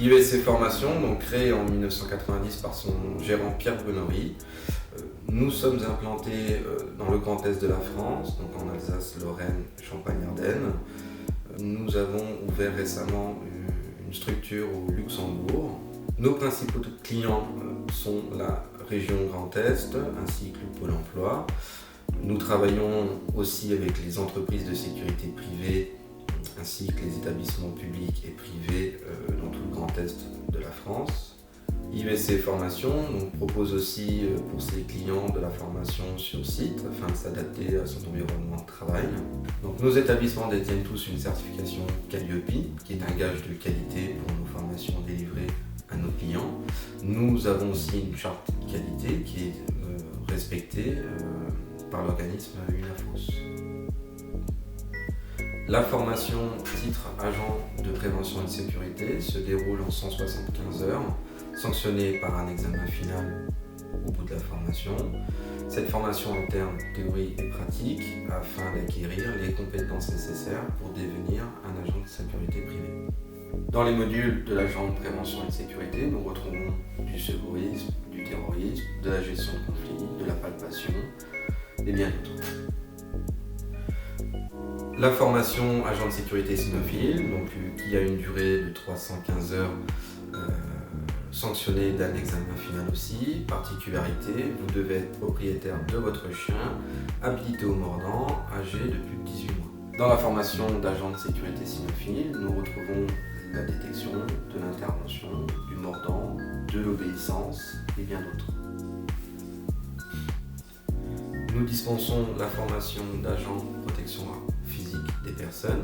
IESC Formation, donc créé en 1990 par son gérant Pierre Brunnery. Nous sommes implantés dans le Grand Est de la France, donc en Alsace, Lorraine, Champagne-Ardenne. Nous avons ouvert récemment une structure au Luxembourg. Nos principaux clients sont la région Grand Est ainsi que le Pôle emploi. Nous travaillons aussi avec les entreprises de sécurité privée ainsi que les établissements publics et privés dans tout le Grand Est de la France. IESC Formation propose aussi pour ses clients de la formation sur site afin de s'adapter à son environnement de travail. Donc, nos établissements détiennent tous une certification Calliope qui est un gage de qualité pour nos formations délivrées à nos clients. Nous avons aussi une charte qualité qui est respectée par l'organisme UNAFOS. La formation titre agent de prévention et de sécurité se déroule en 175 heures, sanctionnée par un examen final au bout de la formation. Cette formation alterne théorie et pratique afin d'acquérir les compétences nécessaires pour devenir un agent de sécurité privé. Dans les modules de l'agent de prévention et de sécurité, nous retrouvons du secourisme, du terrorisme, de la gestion de conflits, de la palpation et bien d'autres. La formation agent de sécurité cynophile, qui a une durée de 315 heures, sanctionnée d'un examen final aussi. Particularité, vous devez être propriétaire de votre chien, habilité au mordant, âgé de plus de 18 mois. Dans la formation d'agent de sécurité cynophile, nous retrouvons la détection, de l'intervention, du mordant, de l'obéissance et bien d'autres. Nous dispensons la formation d'agent de protection physique des personnes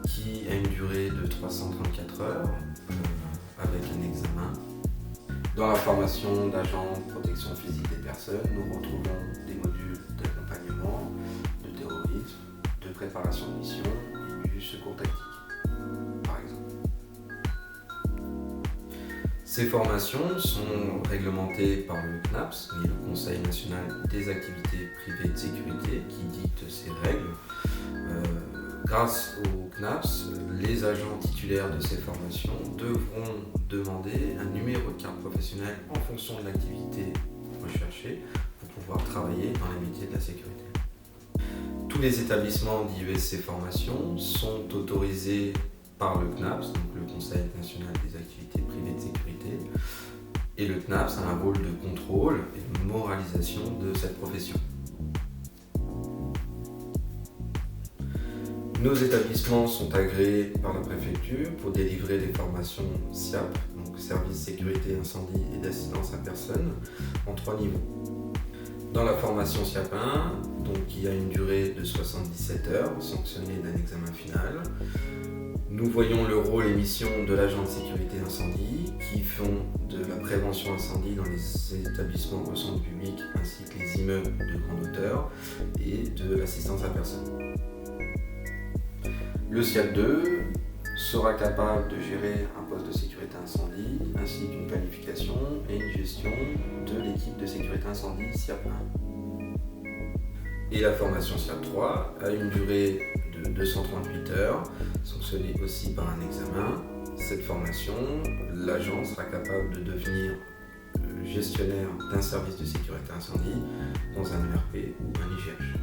qui a une durée de 334 heures avec un examen. Dans la formation d'agent de protection physique des personnes, nous retrouvons des modules d'accompagnement, de terrorisme, de préparation de mission et du secours tactique, par exemple. Ces formations sont réglementées par le CNAPS, qui est le Conseil national des activités privées de sécurité, qui dicte ces règles. Grâce au CNAPS, les agents titulaires de ces formations devront demander un numéro de carte professionnelle en fonction de l'activité recherchée pour pouvoir travailler dans les métiers de la sécurité. Tous les établissements d'IESC Formation sont autorisés par le CNAPS, donc le Conseil national des activités privées de sécurité, et le CNAPS a un rôle de contrôle et de moralisation de cette profession. Nos établissements sont agréés par la préfecture pour délivrer des formations SIAP, donc service sécurité incendie et d'assistance à personne, en 3 niveaux. Dans la formation SIAP 1, qui a une durée de 77 heures, sanctionnée d'un examen final, nous voyons le rôle et mission de l'agent de sécurité incendie qui font de la prévention incendie dans les établissements au centre public ainsi que les immeubles de grande hauteur et de l'assistance à personne. Le SIAP 2 sera capable de gérer un poste de sécurité incendie ainsi qu'une planification et une gestion de l'équipe de sécurité incendie SIAP 1. Et la formation SIAP 3 a une durée de 238 heures, sanctionnée aussi par un examen. Cette formation, l'agent sera capable de devenir gestionnaire d'un service de sécurité incendie dans un ERP ou un IGH.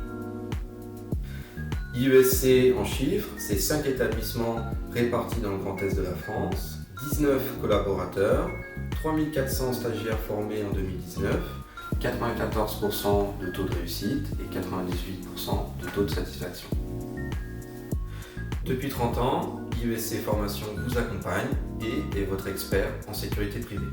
IESC en chiffres, c'est 5 établissements répartis dans le Grand Est de la France, 19 collaborateurs, 3400 stagiaires formés en 2019, 94% de taux de réussite et 98% de taux de satisfaction. Depuis 30 ans, IESC Formation vous accompagne et est votre expert en sécurité privée.